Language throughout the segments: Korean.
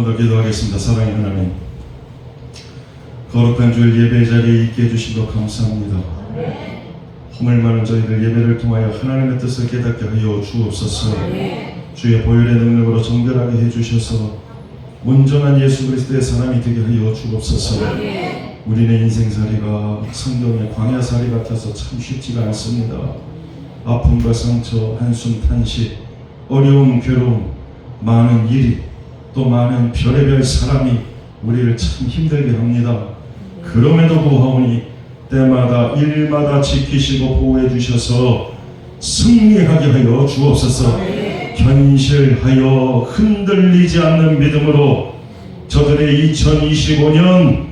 먼저 기도하겠습니다. 사랑의 하나님, 거룩한 주일 예배 자리에 있게 해주신 것 감사합니다. 허물 많은 저희들 예배를 통하여 하나님의 뜻을 깨닫게 하여 주옵소서. 주의 보혈의 능력으로 정결하게 해주셔서 온전한 예수 그리스도의 사람이 되게 하여 주옵소서. 우리의 인생살이가 성경의 광야살이 같아서 참 쉽지가 않습니다. 아픔과 상처, 한숨 탄식, 어려움, 괴로움, 많은 일이, 또 많은 별의별 사람이 우리를 참 힘들게 합니다. 그럼에도 불구하오니 때마다 일마다 지키시고 보호해 주셔서 승리하게 하여 주옵소서. 견실하여 흔들리지 않는 믿음으로 저들의 2025년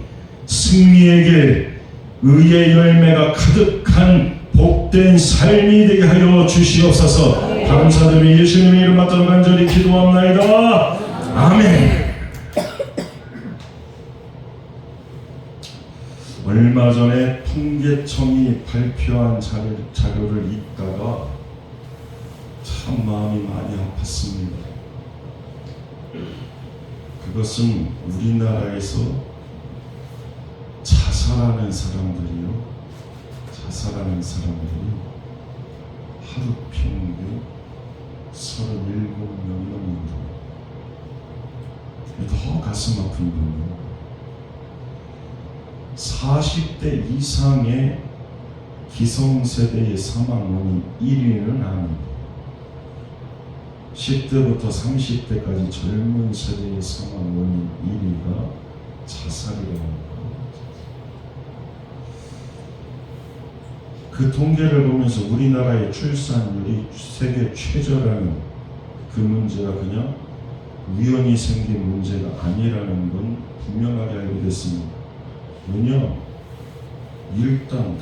승리의 길, 의의 열매가 가득한 복된 삶이 되게 하여 주시옵소서. 감사드리며 예수님의 이름 받들어 간절히 기도합나이다. 아멘. 얼마 전에 통계청이 발표한 자료를 읽다가 참 마음이 많이 아팠습니다. 그것은 우리나라에서 자살하는 사람들이 하루 평균 37명이 넘는다. 더 가슴 아픈 건요, 40대 이상의 기성세대의 사망 원인 1위는 아닙니다. 10대부터 30대까지 젊은 세대의 사망 원인 1위가 자살이라고 합니다. 그 통계를 보면서 우리나라의 출산율이 세계 최저라는 그 문제가 그냥 우연히 생긴 문제가 아니라는 건 분명하게 알게 됐습니다. 왜냐? 일단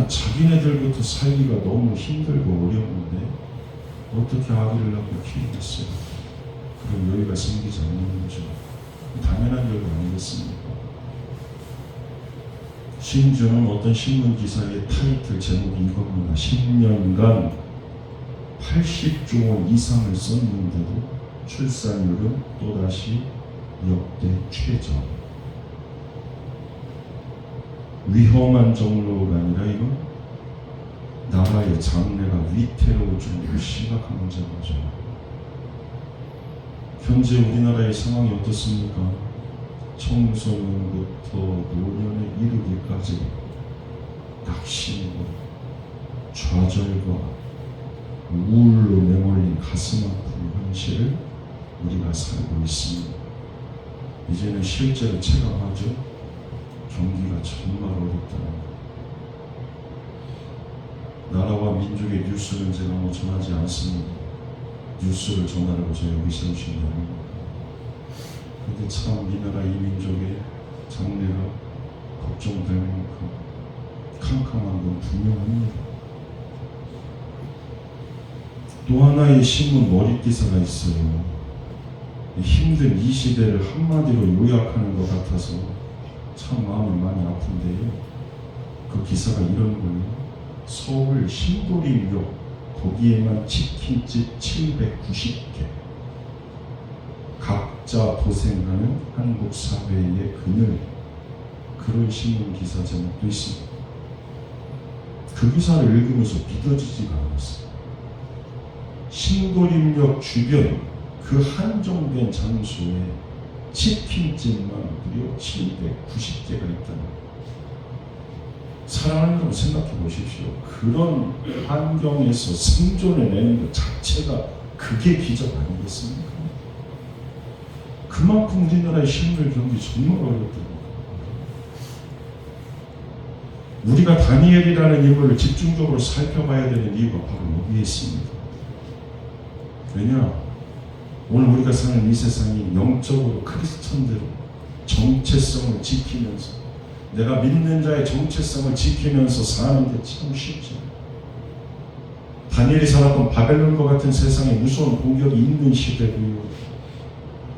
자기네들부터 살기가 너무 힘들고 어려운데 어떻게 아기를 낳고 키우겠어요? 그런 여유가 생기지 않는 거죠. 당연한 결과 아니겠습니까? 심지어는 어떤 신문 기사의 타이틀 제목이 이겁니다. 10년간 80조 원 이상을 썼는데도 출산율은 또다시 역대 최저. 위험한 정도가 아니라 이건 나라의 장래가 위태로울 정도로 심각한 문제인 거죠. 현재 우리나라의 상황이 어떻습니까? 청소년부터 노년에 이르기까지 낙심과 좌절과 우울로 내몰린 가슴 아픈 현실을 우리가 살고 있습니다. 이제는 실제로 체감하죠. 경기가 정말 어렵다는 거. 나라와 민족의 뉴스는 제가 전하지 않습니다. 뉴스를 전하려고 저 여기 세우신 게 아닙니다. 근데 참 이 나라 이 민족의 장래가 걱정될 만큼 캄캄한 건 분명합니다. 또 하나의 신문 머리 기사가 있어요. 힘든 이 시대를 한마디로 요약하는 것 같아서 참 마음이 많이 아픈데요. 그 기사가 이런 거예요. 서울 신도림역 거기에만 치킨집 790개. 각자 도생하는 한국 사회의 그늘. 그런 신문 기사 제목도 있습니다. 그 기사를 읽으면서 믿어지지가 않았어요. 신도림역 주변 그 한정된 장소에 치킨집만 무려 790개가 있다는 거예요. 사랑하는 분 생각해 보십시오. 그런 환경에서 생존해내는 것 자체가 그게 기적 아니겠습니까? 그만큼 우리나라의 식물 경기 정말 어렵다. 우리가 다니엘이라는 인물을 집중적으로 살펴봐야 되는 이유가 바로 여기에 있습니다. 왜냐? 오늘 우리가 사는 이 세상이 영적으로 크리스천대로 정체성을 지키면서, 내가 믿는 자의 정체성을 지키면서 사는 게 참 쉽지 않아요. 다니엘이 살았던 바벨론과 같은 세상에 무서운 공격이 있는 시대고요.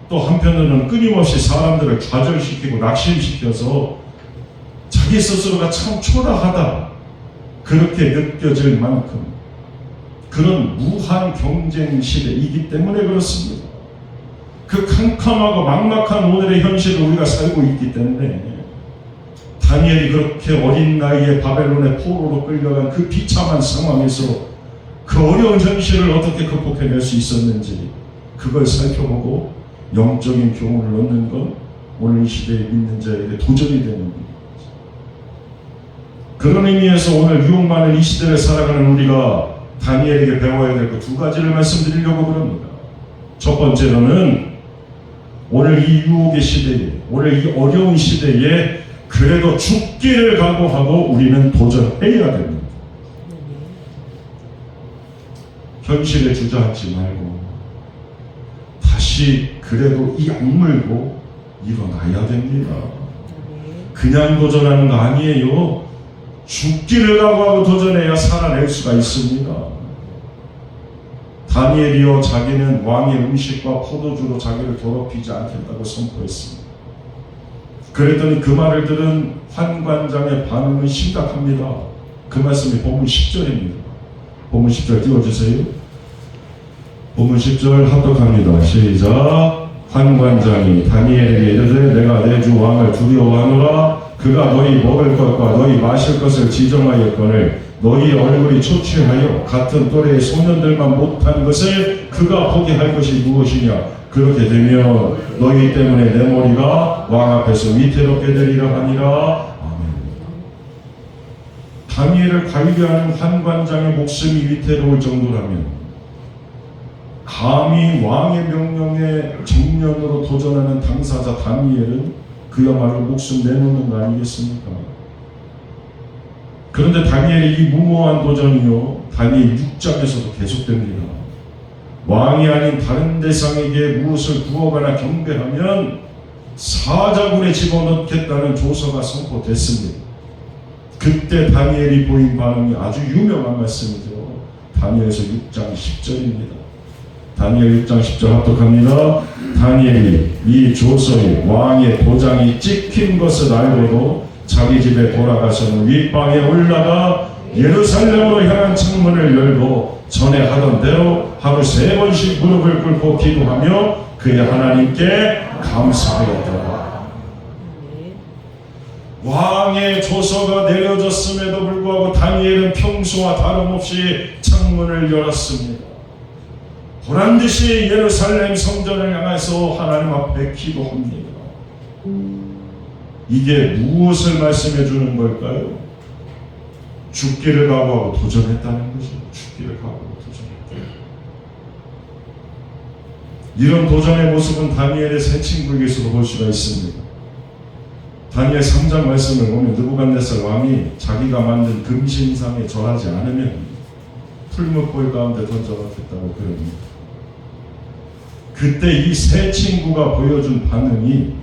또 한편으로는 끊임없이 사람들을 좌절시키고 낙심시켜서 자기 스스로가 참 초라하다 그렇게 느껴질 만큼 그런 무한 경쟁 시대이기 때문에 그렇습니다. 그 캄캄하고 막막한 오늘의 현실을 우리가 살고 있기 때문에 다니엘이 그렇게 어린 나이에 바벨론의 포로로 끌려간 그 비참한 상황에서 그 어려운 현실을 어떻게 극복해낼 수 있었는지 그걸 살펴보고 영적인 교훈을 얻는 건 오늘 이 시대에 믿는 자에게 도전이 되는 겁니다. 그런 의미에서 오늘 유혹 많은 이 시대를 살아가는 우리가 다니엘에게 배워야 될 그 두 가지를 말씀드리려고 그럽니다. 첫 번째로는 오늘 이 유혹의 시대에, 오늘 이 어려운 시대에 그래도 죽기를 각오하고 우리는 도전해야 됩니다. 현실에 주저앉지 말고 다시 그래도 이 악물고 일어나야 됩니다. 그냥 도전하는 거 아니에요. 죽기를 각오하고 도전해야 살아낼 수가 있습니다. 다니엘이요, 자기는 왕의 음식과 포도주로 자기를 더럽히지 않겠다고 선포했습니다. 그랬더니 그 말을 들은 환관장의 반응은 심각합니다. 그 말씀이 본문 10절입니다. 본문 10절 띄워주세요. 본문 10절 합독합니다. 시작. 환관장이 다니엘에게 이르되 내가 내 주 왕을 두려워하노라. 그가 너희 먹을 것과 너희 마실 것을 지정하였거늘 너희 얼굴이 초췌하여 같은 또래의 소년들만 못한 것을 그가 보게 할 것이 무엇이냐. 그렇게 되면 너희 때문에 내 머리가 왕 앞에서 위태롭게 되리라 하니라. 아멘. 다니엘을 관리하는 환관장의 목숨이 위태로울 정도라면 감히 왕의 명령에 정면으로 도전하는 당사자 다니엘은 그야말로 목숨 내놓는 거 아니겠습니까? 그런데 다니엘의 이 무모한 도전이요, 다니엘 6장에서도 계속됩니다. 왕이 아닌 다른 대상에게 무엇을 구하거나 경배하면 사자굴에 집어넣겠다는 조서가 선포됐습니다. 그때 다니엘이 보인 반응이 아주 유명한 말씀이죠. 다니엘서 6장 10절입니다. 다니엘 6장 10절 합독합니다. 다니엘이 이 조서에 왕의 도장이 찍힌 것을 알고도 자기 집에 돌아가서는 윗방에 올라가 예루살렘으로 향한 창문을 열고 전에 하던 대로 하루 3번씩 무릎을 꿇고 기도하며 그의 하나님께 감사하였다. 왕의 조서가 내려졌음에도 불구하고 다니엘은 평소와 다름없이 창문을 열었습니다. 보란듯이 예루살렘 성전을 향해서 하나님 앞에 기도합니다. 이게 무엇을 말씀해 주는 걸까요? 죽기를 각오하고 도전했다는 거죠. 죽기를 각오하고 도전했다. 이런 도전의 모습은 다니엘의 세 친구에게서도 볼 수가 있습니다. 다니엘 3장 말씀을 보면 느부갓네살 왕이 자기가 만든 금신상에 절하지 않으면 풀무불 가운데 던져놓겠다고 그럽니다. 그때 이 세 친구가 보여준 반응이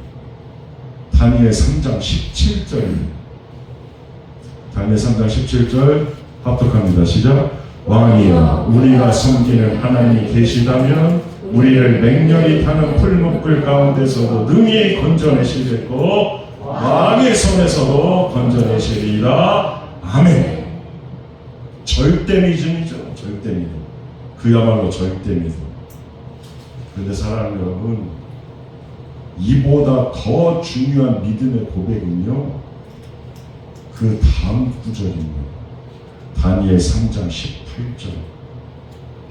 다니엘 3장 17절입니다. 다니엘 3장 17절 합독합니다. 시작. 왕이여 우리가 섬기는 하나님이 계시다면 우리를 맹렬히 타는 풀무불 가운데서도 능히 건져내시겠고 왕의 손에서도 건져내시리이다. 아멘. 절대 믿음이죠. 절대 믿음. 그야말로 절대 믿음. 그런데 사랑하는 여러분, 이보다 더 중요한 믿음의 고백은요, 그 다음 구절입니다. 다니엘 3장 18절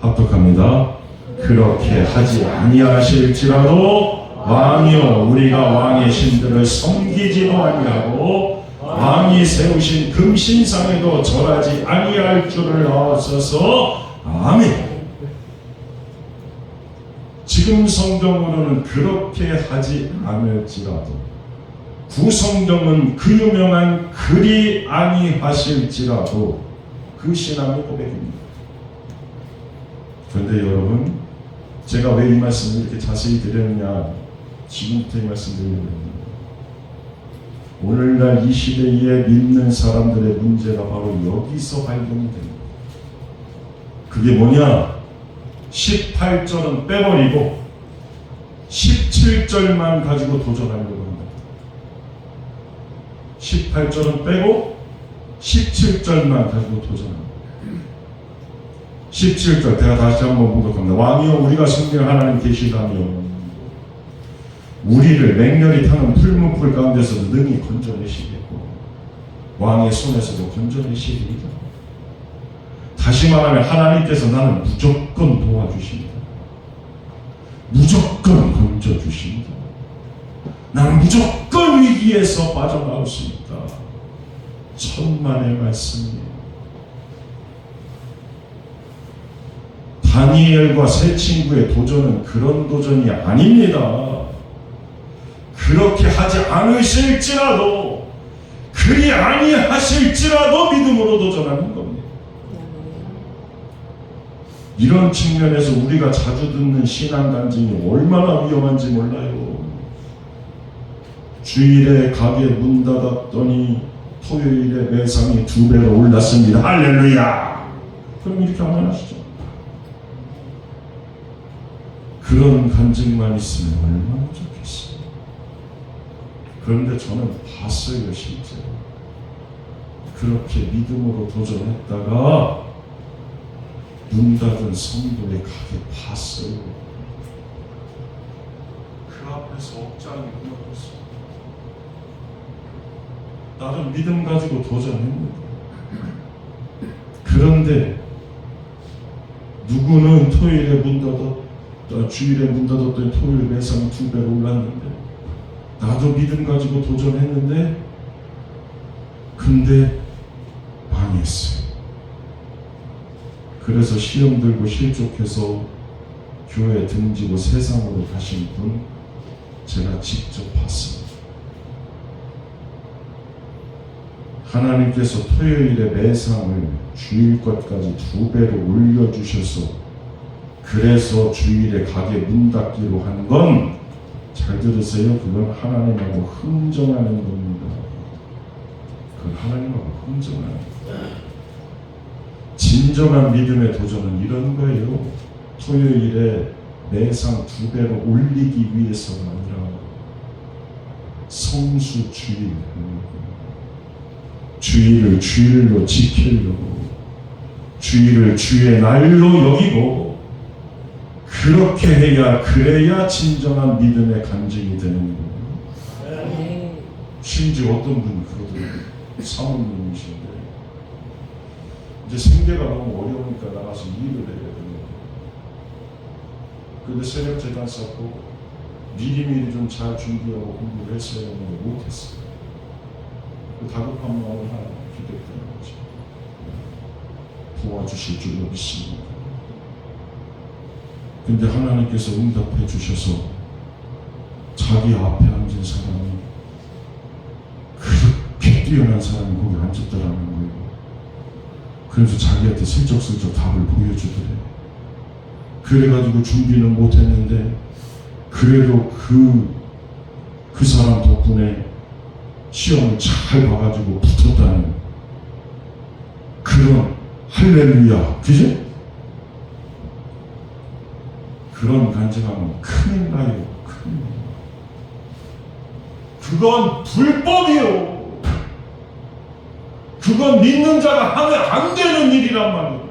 합독합니다. 그렇게 하지 아니하실지라도 왕이여 우리가 왕의 신들을 섬기지도 아니하고 왕이 세우신 금신상에도 절하지 아니할 줄을 아옵소서. 아멘. 지금 성경으로는 그렇게 하지 않을지라도 구성경은 그 유명한 그리 아니하실지라도 그 신앙의 고백입니다. 그런데 여러분, 제가 왜 이 말씀을 이렇게 자세히 드렸느냐, 지금부터 이 말씀 드리려고. 오늘날 이 시대에 믿는 사람들의 문제가 바로 여기서 발견이 됩니다. 그게 뭐냐? 18절은 빼버리고 17절만 가지고 도전하려고 합니다. 18절은 빼고 17절만 가지고 도전합니다. 17절 제가 다시 한번 봉독합니다. 왕이여 우리가 섬기는 하나님 계시다면 우리를 맹렬히 타는 풀무불 가운데서도 능히 건져내시겠고 왕의 손에서도 건져내시리이다. 다시 말하면 하나님께서 나는 무조건 도와주십니다. 무조건 건져주십니다. 나는 무조건 위기에서 빠져나올 수 있다. 천만의 말씀이에요. 다니엘과 세 친구의 도전은 그런 도전이 아닙니다. 그렇게 하지 않으실지라도, 그리 아니하실지라도 믿음으로 도전하는 겁니다. 이런 측면에서 우리가 자주 듣는 신앙 간증이 얼마나 위험한지 몰라요. 주일에 가게 문 닫았더니 토요일에 매상이 2배로 올랐습니다. 할렐루야! 그럼 이렇게 하면 하시죠. 그런 간증만 있으면 얼마나 좋겠어요. 그런데 저는 봤어요, 실제로. 그렇게 믿음으로 도전했다가 문 닫은 성도의 가게 봤어요. 그 앞에서 억장이 무너졌어요. 나는 믿음 가지고 도전했는데, 그런데 누구는 토요일에 문 닫았다, 주일에 문 닫았더니 토요일 매상 2배로 올랐는데, 나도 믿음 가지고 도전했는데, 근데 망했어요. 그래서 시험 들고 실족해서 교회 등지고 세상으로 가신 분 제가 직접 봤습니다. 하나님께서 토요일에 매상을 주일 것까지 2배로 올려주셔서 그래서 주일에 가게 문 닫기로 한 건, 잘 들으세요, 그건 하나님하고 흥정하는 겁니다. 그건 하나님하고 흥정하는 겁니다. 진정한 믿음의 도전은 이런 거예요. 토요일에 매상 2배로 올리기 위해서가 아니라 성수 주일, 주일을 주일로 지키려고, 주일을 주의 날로 여기고, 그렇게 해야, 그래야 진정한 믿음의 간증이 되는 거예요. 심지어 어떤 분이 그러더라고요. 사모님이신데 이제 생계가 너무 어려우니까 나가서 일을 해야 되는 거예요. 그런데 새벽 재단 쌓고 미리미리 좀 잘 준비하고 공부를 했어야 하는데 못했어요. 그 다급한 마음을 하나 기대했다는 거죠. 도와주실 줄로 믿습니다. 근데 하나님께서 응답해 주셔서 자기 앞에 앉은 사람이 그렇게 뛰어난 사람이 거기 앉았다라는 거예요. 그래서 자기한테 슬쩍슬쩍 답을 보여주더래요. 그래가지고 준비는 못했는데 그래도 그 사람 덕분에 시험을 잘 봐가지고 붙었다는 그런 할렐루야, 그죠? 그런 간증하면 큰일 나요. 큰일 나요. 그건 불법이요. 그건 믿는 자가 하면 안 되는 일이란 말이에요.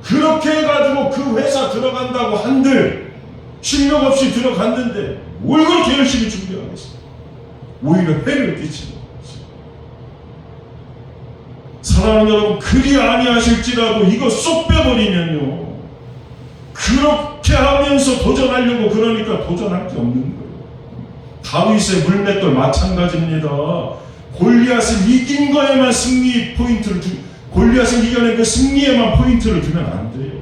그렇게 해가지고 그 회사 들어간다고 한들 실력 없이 들어갔는데 뭘 그렇게 열심히 준비하겠어요. 오히려 해를 끼치는 거죠. 사랑하는 여러분, 그리 아니하실지라도 이거 쏙 빼버리면요, 그렇게 하면서 도전하려고 그러니까 도전할 게 없는 거예요. 다윗의 물맷돌 마찬가지입니다. 골리앗을 이긴 거에만 승리 포인트를 골리앗을 이겨낸 그 승리에만 포인트를 두면 안 돼요.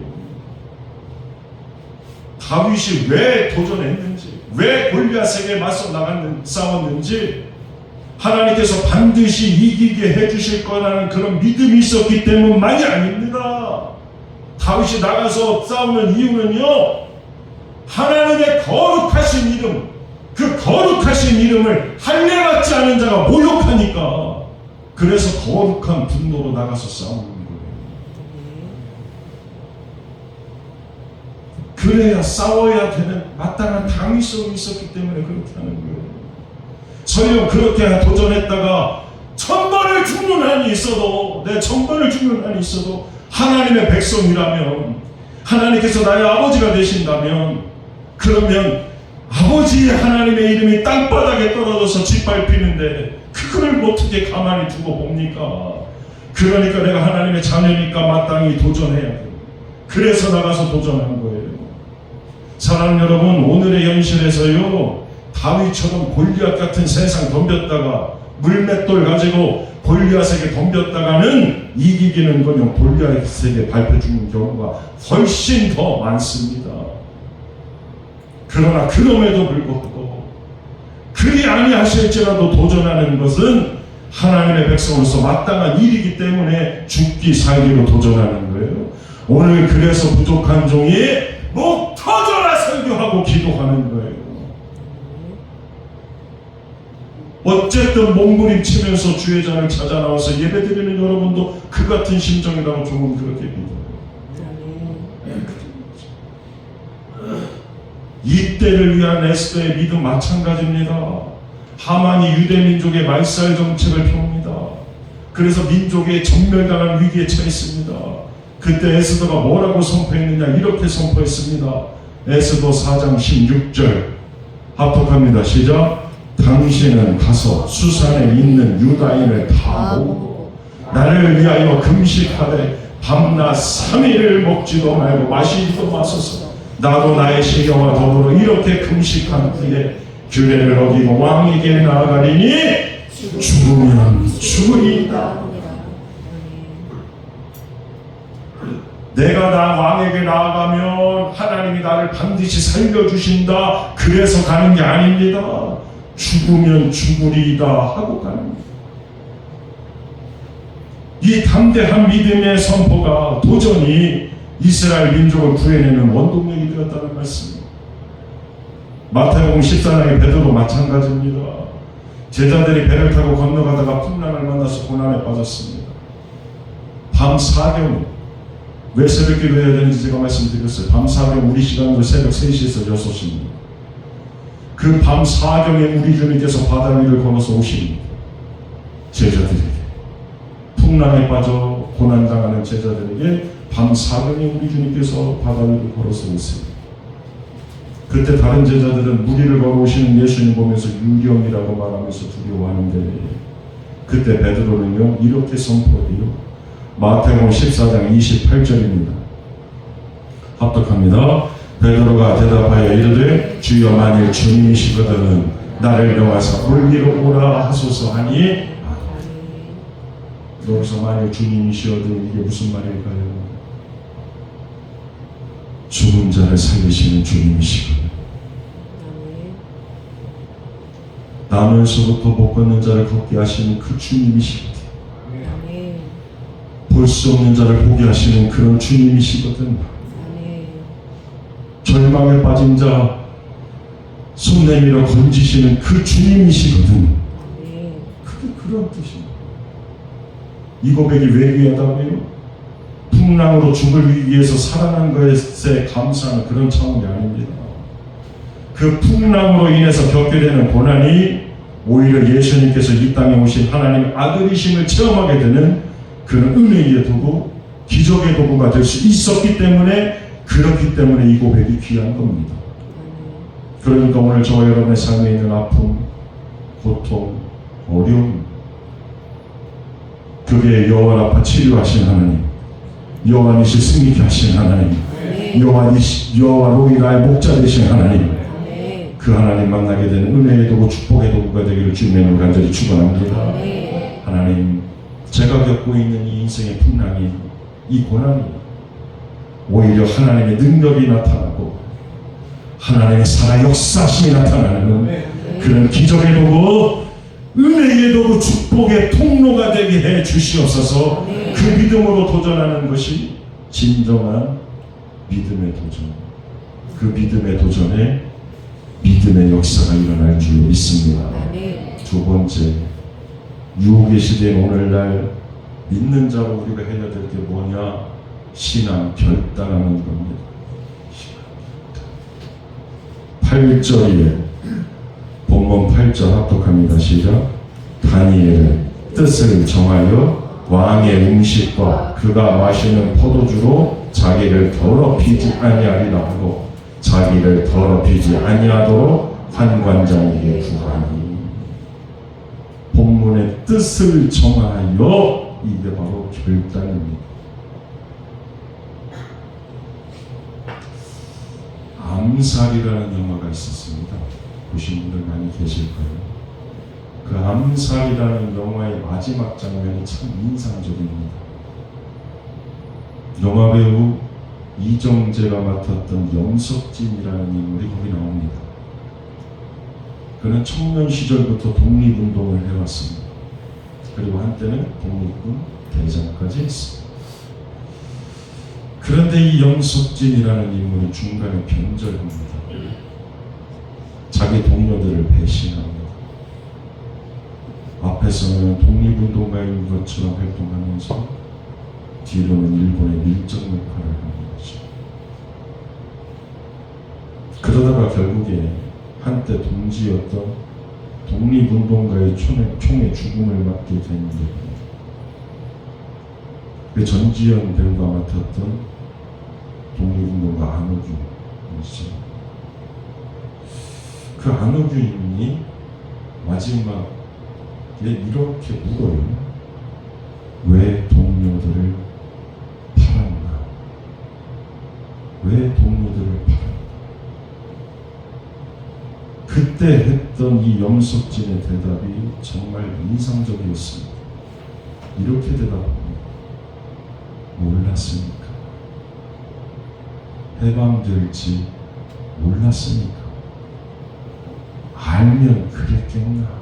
다윗이 왜 도전했는지, 왜 골리앗에게 맞서 싸웠는지, 하나님께서 반드시 이기게 해주실 거라는 그런 믿음이 있었기 때문만이 아닙니다. 다윗이 나가서 싸우는 이유는요, 하나님의 거룩하신 이름, 그 거룩하신 이름을 할례받지 않은 자가 모욕하니까, 그래서 거룩한 분노로 나가서 싸우는 거예요. 그래야 싸워야 되는 마땅한 당위성이 있었기 때문에 그렇게 하는 거예요. 설령 그렇게 도전했다가 1000번을 죽는 한이 있어도, 내 1000번을 죽는 한이 있어도 하나님의 백성이라면, 하나님께서 나의 아버지가 되신다면, 그러면 아버지의 하나님의 이름이 땅바닥에 떨어져서 짓밟히는데 그걸 어떻게 가만히 두고 봅니까? 그러니까 내가 하나님의 자녀니까 마땅히 도전해야 돼요. 그래서 나가서 도전한 거예요. 사랑하는 여러분, 오늘의 현실에서요, 다윗처럼 골리앗 같은 세상 덤볐다가 물맷돌 가지고 골리앗에게 덤볐다가는 이기기는커녕 골리앗에게 밟혀 죽는 경우가 훨씬 더 많습니다. 그러나 그럼에도 불구하고 그리 아니하실지라도 도전하는 것은 하나님의 백성으로서 마땅한 일이기 때문에 죽기 살기로 도전하는 거예요. 오늘 그래서 부족한 종이 목 터져라 설교하고 기도하는 거예요. 어쨌든 몸부림치면서 주의 잔을 찾아 나와서 예배드리는 여러분도 그 같은 심정이라고 조금 그렇게 믿어요. 이때를 위한 에스더의 믿음 마찬가지입니다. 하만이 유대 민족의 말살 정책을 펴옵니다. 그래서 민족의 전멸당한 위기에 처했습니다. 그때 에스더가 뭐라고 선포했느냐, 이렇게 선포했습니다. 에스더 4장 16절 합독합니다. 시작. 당신은 가서 수산에 있는 유다인을 다 모으고 나를 위하여 금식하되 밤낮 3일을 먹지도 말고 마시지도 마소서. 나도 나의 시경과 더불어 이렇게 금식한 후에 규례를 어기고 왕에게 나아가리니 죽으면 죽으리이다. 내가 나 왕에게 나아가면 하나님이 나를 반드시 살려주신다, 그래서 가는 게 아닙니다. 죽으면 죽으리이다 하고 가는 거예요. 이 담대한 믿음의 선포가 도전이 이스라엘 민족을 구해내는 원동력이 되었다는 말씀입니다. 마태복음 14장의 베드로 마찬가지입니다. 제자들이 배를 타고 건너가다가 풍랑을 만나서 고난에 빠졌습니다. 밤 4경, 왜 새벽 기도해야 되는지 제가 말씀드렸어요. 밤 4경 우리 시간으로 새벽 3시에서 6시입니다. 그 밤 4경에 우리 주님께서 바다 위를 걸어서 오십니다. 제자들에게, 풍랑에 빠져 고난당하는 제자들에게 밤 4경에 우리 주님께서 바다 위를 걸어서 오세요. 그때 다른 제자들은 무리를 걸어오시는 예수님 보면서 유령이라고 말하면서 두려워하는데, 그때 베드로는요 이렇게 선포해요. 마태복음 14장 28절입니다. 합독합니다. 베드로가 대답하여 이르되 주여 만일 주님이시거든 나를 명하사 물 위로 오라 하소서 하니, 여기서 만일 주님이시거든 이게 무슨 말일까요? 죽은 자를 살리시는 주님이시거든, 나면서부터 못 걷는 자를 걷게 하시는 그 주님이시거든, 볼 수 없는 자를 보게 하시는 그런 주님이시거든, 절망에 빠진 자 손 내밀어 건지시는 그 주님이시거든. 그게 그런 뜻입니다. 이 고백이 왜 귀하다고요? 풍랑으로 죽을 위기에서 살아난 것에 감사하는 그런 차원이 아닙니다. 그 풍랑으로 인해서 겪게 되는 고난이 오히려 예수님께서 이 땅에 오신 하나님의 아들이심을 체험하게 되는 그런 은혜의 도구, 기적의 도구가 될 수 있었기 때문에, 그렇기 때문에 이 고백이 귀한 겁니다. 그러니까 오늘 저와 여러분의 삶에 있는 아픔, 고통, 어려움, 그게 여호와 라파 치료하신 하나님, 여호와 니시 승리케 하신 하나님, 여호와 로이 나의 목자 되신 하나님, 그 하나님 만나게 되는 은혜의 도구, 축복의 도구가 되기를 주님의 이름으로 간절히 축원합니다. 하나님, 제가 겪고 있는 이 인생의 풍랑이, 이 고난이 오히려 하나님의 능력이 나타나고 하나님의 살아 역사심이 나타나는 그런 기적의 도구, 은혜의 도구, 축복의 통로가 되게 해 주시옵소서. 그 믿음으로 도전하는 것이 진정한 믿음의 도전, 그 믿음의 도전에 믿음의 역사가 일어날 줄 믿습니다. 두 번째, 유혹의 시대인 오늘날 믿는 자로 우리가 해야 될 게 뭐냐? 신앙 결단하는 겁니다. 8절에 본문 8절 합독합니다. 시작. 다니엘은 뜻을 정하여 왕의 음식과 그가 마시는 포도주로 자기를 더럽히지 아니하리라 하고 자기를 더럽히지 아니하도록 환관장에게 구하니. 본문의 뜻을 정하여, 이게 바로 결단입니다. 암살이라는 영화가 있었습니다. 보신 분들 많이 계실 거예요. 그 암살이라는 영화의 마지막 장면이 참 인상적입니다. 영화배우 이정재가 맡았던 염석진이라는 인물이 거기 나옵니다. 그는 청년 시절부터 독립운동을 해왔습니다. 그리고 한때는 독립군 대장까지 했습니다. 그런데 이 염석진이라는 인물이 중간에 변절합니다. 자기 동료들을 배신합니다. 앞에서는 독립운동가인 것처럼 활동하면서 뒤로는 일본의 밀정 역할을 하는 거죠. 그러다가 결국에 한때 동지였던 독립운동가의 총에 죽음을 맞게 되는 겁니다. 그 전지현 배우가 맡았던 독립운동가 안호균이죠. 그 안호균이 마지막에 이렇게 물어요. 왜 동료들을 팔았나? 왜 동료들을 팔았나? 그때 했던 이 염석진의 대답이 정말 인상적이었습니다. 이렇게 대답합니다. 몰랐으니까. 해방될지 몰랐으니까. 알면 그랬겠나.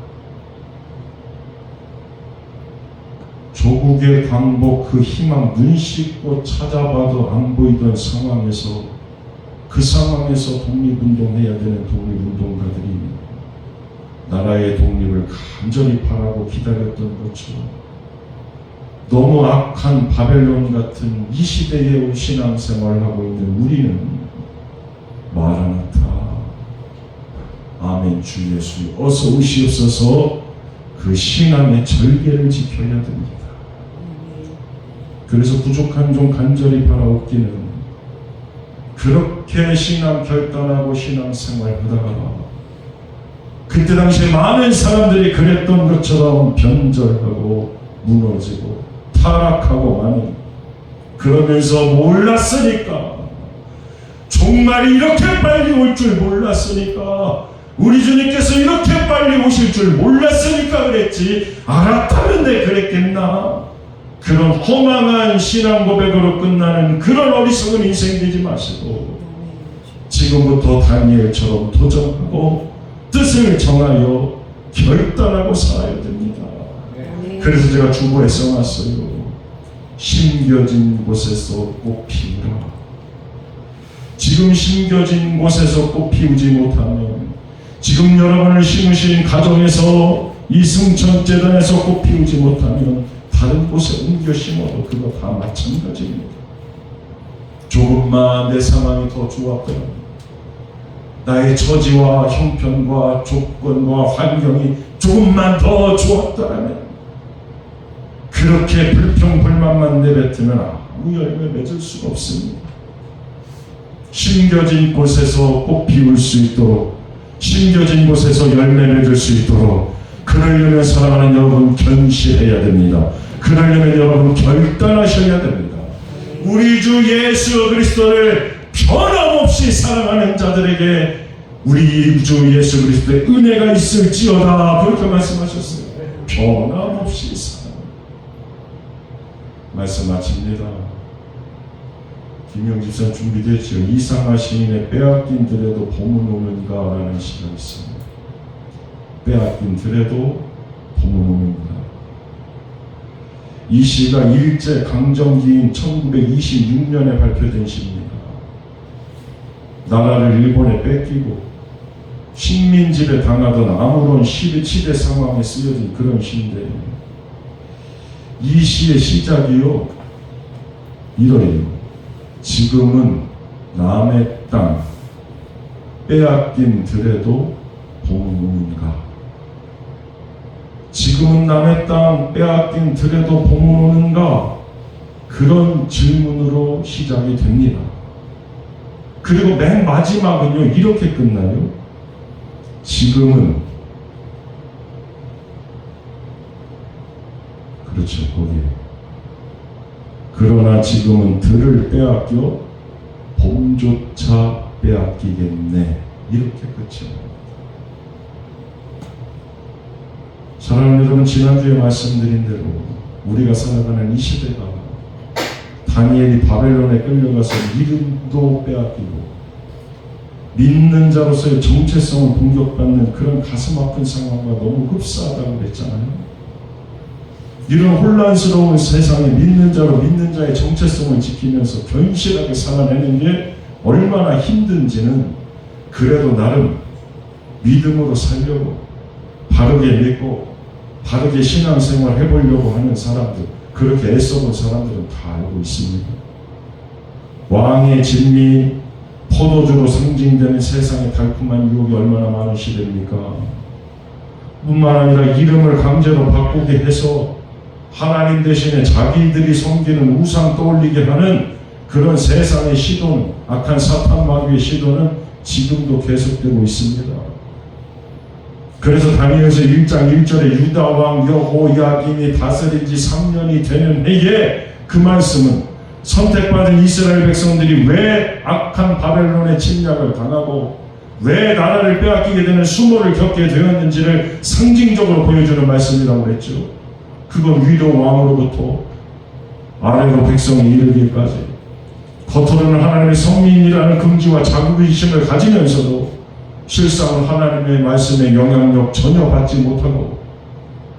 조국의 광복, 그 희망 눈 씻고 찾아봐도 안 보이던 상황에서, 그 상황에서 독립운동해야 되는 독립운동가들이 나라의 독립을 간절히 바라고 기다렸던 것처럼, 너무 악한 바벨론 같은 이 시대의 신앙생활을 하고 있는 우리는 마라나타, 아멘 주 예수 어서 오시옵소서, 그 신앙의 절개를 지켜야 됩니다. 그래서 부족한 종 간절히 바라옵기는, 그렇게 신앙 결단하고 신앙생활 하다가 그때 당시에 많은 사람들이 그랬던 것처럼 변절하고 무너지고 타락하고 많이, 그러면서 몰랐으니까, 종말이 이렇게 빨리 올 줄 몰랐으니까, 우리 주님께서 이렇게 빨리 오실 줄 몰랐으니까 그랬지, 알았다면 내 그랬겠나. 그런 허망한 신앙 고백으로 끝나는 그런 어리석은 인생 되지 마시고, 지금부터 다니엘처럼 도전하고 뜻을 정하여 결단하고 살아야 됩니다. 그래서 제가 주보에 써놨어요. 심겨진 곳에서 꽃 피우라. 지금 심겨진 곳에서 꽃 피우지 못하면, 지금 여러분을 심으신 가정에서 이승천재단에서 꽃 피우지 못하면 다른 곳에 옮겨 심어도 그거 다 마찬가지입니다. 조금만 내 상황이 더 좋았더라면, 나의 처지와 형편과 조건과 환경이 조금만 더 좋았더라면, 그렇게 불평불만만 내뱉으면 아무 열매 맺을 수가 없습니다. 심겨진 곳에서 꽃 피울 수 있도록, 심겨진 곳에서 열매 맺을 수 있도록, 그러려면 사랑하는 여러분 견실해야 됩니다. 그러려면 여러분 결단하셔야 됩니다. 우리 주 예수 그리스도를 변함없이 사랑하는 자들에게 우리 주 예수 그리스도의 은혜가 있을지어다, 그렇게 말씀하셨어요. 변함없이 사랑. 말씀 마칩니다. 김영 집사 준비됐죠. 이상하 시인의 빼앗긴 들에도 봄은 오는가 라는 시가 있습니다. 빼앗긴 들에도 봄은 오는가. 이 시가 일제 강점기인 1926년에 발표된 시입니다. 나라를 일본에 뺏기고 식민지배 당하던 아무런 시대 상황에 쓰여진 그런 시인데, 이 시의 시작이요 이러해요. 지금은 남의 땅 빼앗긴 들에도 봄은 오는가. 지금은 남의 땅 빼앗긴 들에도 봄은 오는가. 그런 질문으로 시작이 됩니다. 그리고 맨 마지막은요, 이렇게 끝나요. 지금은, 그렇죠, 거기에. 그러나 지금은 들을 빼앗겨 봄조차 빼앗기겠네. 이렇게 끝이에요. 사랑하는 여러분, 지난주에 말씀드린 대로 우리가 살아가는 이 시대가 다니엘이 바벨론에 끌려가서 믿음도 빼앗기고 믿는 자로서의 정체성을 공격받는 그런 가슴 아픈 상황과 너무 흡사하다고 그랬잖아요. 이런 혼란스러운 세상에 믿는 자로 믿는 자의 정체성을 지키면서 견실하게 살아내는 게 얼마나 힘든지는 그래도 나름 믿음으로 살려고 바르게 믿고 바르게 신앙생활 해보려고 하는 사람들, 그렇게 애써본 사람들은 다 알고 있습니다. 왕의 진미, 포도주로 상징되는 세상의 달콤한 유혹이 얼마나 많은 시대입니까? 뿐만 아니라 이름을 강제로 바꾸게 해서 하나님 대신에 자기들이 섬기는 우상 떠올리게 하는 그런 세상의 시도는, 악한 사탄 마귀의 시도는 지금도 계속되고 있습니다. 그래서 다니엘서 1장 1절에 유다 왕 여호야김이 다스린 지 3년이 되는 해에 그 말씀은 선택받은 이스라엘 백성들이 왜 악한 바벨론의 침략을 당하고 왜 나라를 빼앗기게 되는 수모를 겪게 되었는지를 상징적으로 보여주는 말씀이라고 했죠. 그건 위로 왕으로부터 아래로 백성이 이르기까지 겉으로는 하나님의 선민이라는 금지와 자국의심을 가지면서도 실상은 하나님의 말씀의 영향력 전혀 받지 못하고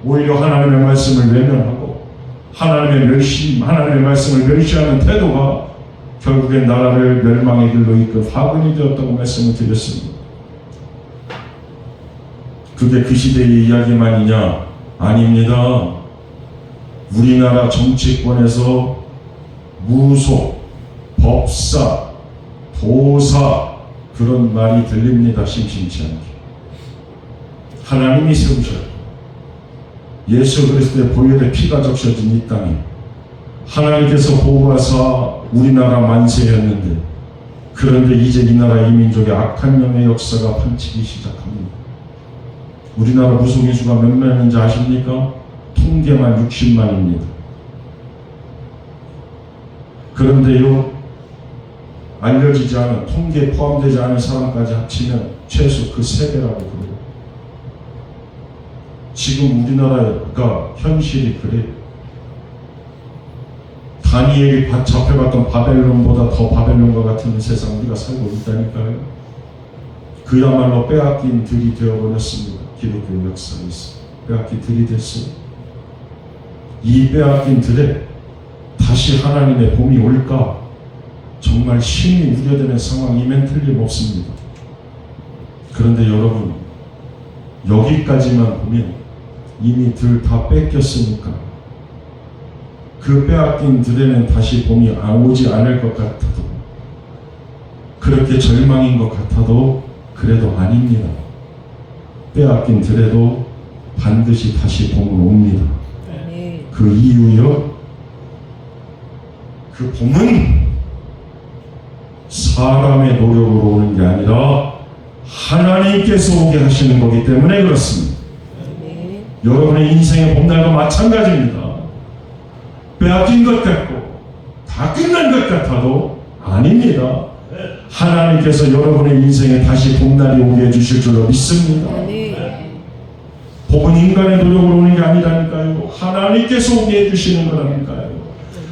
오히려 하나님의 말씀을 외면하고 하나님의 말씀을 멸시하는 태도가 결국엔 나라를 멸망의 길로 이끌 화근이 되었다고 말씀을 드렸습니다. 그게 그 시대의 이야기만이냐? 아닙니다. 우리나라 정치권에서 무속, 법사, 도사 그런 말이 들립니다. 심심치 않게. 하나님이 세우셨고 예수 그리스도의 보혈의 피가 적셔진 이 땅에 하나님께서 보호하사 우리나라 만세였는데, 그런데 이제 이 나라 이 민족의 악한 영의 역사가 판치기 시작합니다. 우리나라 무속인 수가 몇 명인지 아십니까? 통계만 60만입니다. 그런데요, 알려지지 않은, 통계에 포함되지 않은 사람까지 합치면 최소 그 3배라고 그래요. 지금 우리나라가 현실이 그래요. 다니엘이 잡혀갔던 바벨론보다 더 바벨론과 같은 세상 우리가 살고 있다니까요. 그야말로 빼앗긴 들이 되어버렸습니다. 기독교 역사에서 빼앗긴 들이 됐어요. 이 빼앗긴 들에 다시 하나님의 봄이 올까? 정말 심히 우려되는 상황이면 틀림없습니다. 그런데 여러분, 여기까지만 보면 이미 들 다 뺏겼으니까 그 빼앗긴 들에는 다시 봄이 오지 않을 것 같아도, 그렇게 절망인 것 같아도 그래도 아닙니다. 빼앗긴 들에도 반드시 다시 봄은 옵니다. 그 이유요, 그 봄은 사람의 노력으로 오는 게 아니라 하나님께서 오게 하시는 거기 때문에 그렇습니다. 여러분의 인생의 봄날도 마찬가지입니다. 빼앗긴 것 같고 다 끝난 것 같아도 아닙니다. 하나님께서 여러분의 인생에 다시 봄날이 오게 해주실 줄로 믿습니다. 봄은 인간의 노력으로 오는 게 아니라니까요. 하나님께서 오게 해주시는 거라니까요.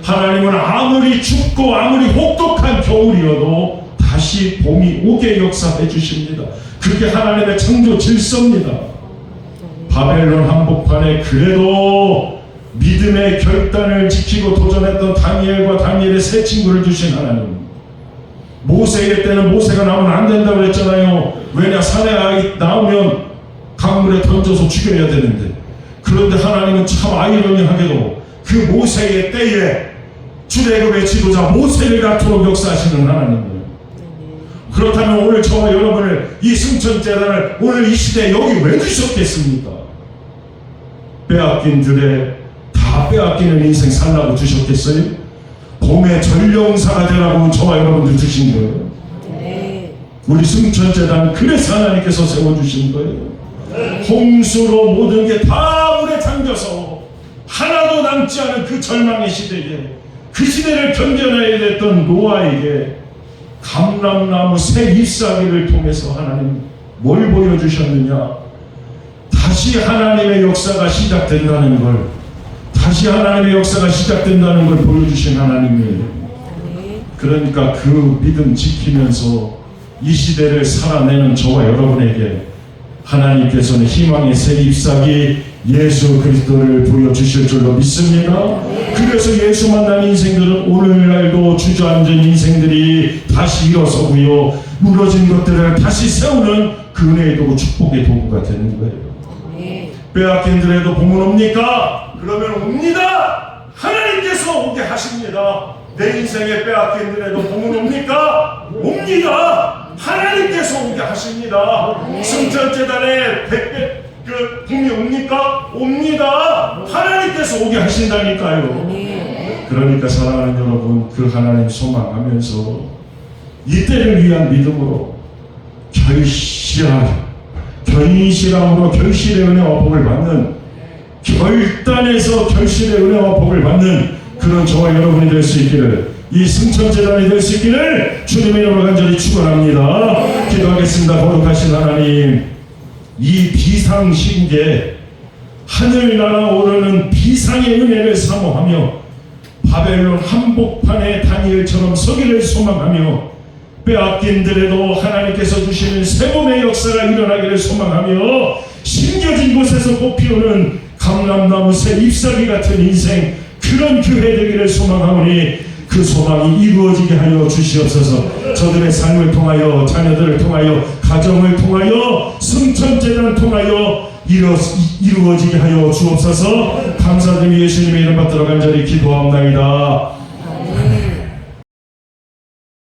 하나님은 아무리 춥고 아무리 혹독한 겨울이어도 다시 봄이 오게 역사해 주십니다. 그게 하나님의 창조 질서입니다. 바벨론 한복판에 그래도 믿음의 결단을 지키고 도전했던 다니엘과 다니엘의 세 친구를 주신 하나님. 모세의 때는 모세가 나오면 안 된다고 그랬잖아요. 왜냐, 사내 나오면 강물에 던져서 죽여야 되는데. 그런데 하나님은 참 아이러니하게도 그 모세의 때에 출애굽의 지도자 모세를 갖도록 역사하시는 하나님이에요. 그렇다면 오늘 저와 여러분을 이 승천재단을 오늘 이 시대에 여기 왜 두셨겠습니까? 빼앗긴 들에 다 빼앗기는 인생 살라고 주셨겠어요? 봄의 전령사가 되라고 저와 여러분들 주신 거예요. 우리 승천재단 그래서 하나님께서 세워주신 거예요. 홍수로 모든 게 다 물에 잠겨서 하나도 남지 않은 그 절망의 시대에 그 시대를 견뎌내야 됐던 노아에게 감람나무 새 잎사귀를 통해서 하나님 뭘 보여주셨느냐? 다시 하나님의 역사가 시작된다는 걸, 다시 하나님의 역사가 시작된다는 걸 보여주신 하나님이에요. 그러니까 그 믿음 지키면서 이 시대를 살아내는 저와 여러분에게 하나님께서는 희망의 새 잎사귀 예수 그리스도를 보여주실 줄로 믿습니다. 그래서 예수 만난 인생들은 오늘날도 주저앉은 인생들이 다시 일어서고요, 무너진 것들을 다시 세우는 그 은혜의 도구, 축복의 도구가 되는 거예요. 빼앗긴 들에도 복은 옵니까? 그러면 옵니다. 하나님께서 오게 하십니다. 내 인생에 빼앗긴 들에도 복은 옵니까? 옵니다. 하나님께서 오게 하십니다. 승천재단에 그 복이 옵니까? 옵니다. 하나님께서 오게 하신다니까요. 그러니까 사랑하는 여러분, 그 하나님 소망하면서 이때를 위한 믿음으로 견실함으로 결실의 은혜와 복을 받는, 결단해서 결실의 은혜와 복을 받는 그런 저와 여러분이 될 수 있기를, 이 승천재단이 될 수 있기를 주님의 이름으로 간절히 축원합니다. 기도하겠습니다. 거룩하신 하나님, 이 비상시국에 하늘나라 오르는 비상의 은혜를 사모하며 바벨론 한복판에 다니엘처럼 서기를 소망하며 빼앗긴 들에도 하나님께서 주시는 새봄의 역사가 일어나기를 소망하며 심겨진 곳에서 꽃피우는 감람나무 새 잎사귀 같은 인생, 그런 교회 되기를 소망하오니 그 소망이 이루어지게 하여 주시옵소서. 저들의 삶을 통하여, 자녀들을 통하여, 가정을 통하여, 승천재단을 통하여 이루어지게 하여 주옵소서. 감사드리며 예수님의 이름 받들어 간절히 기도합나이다.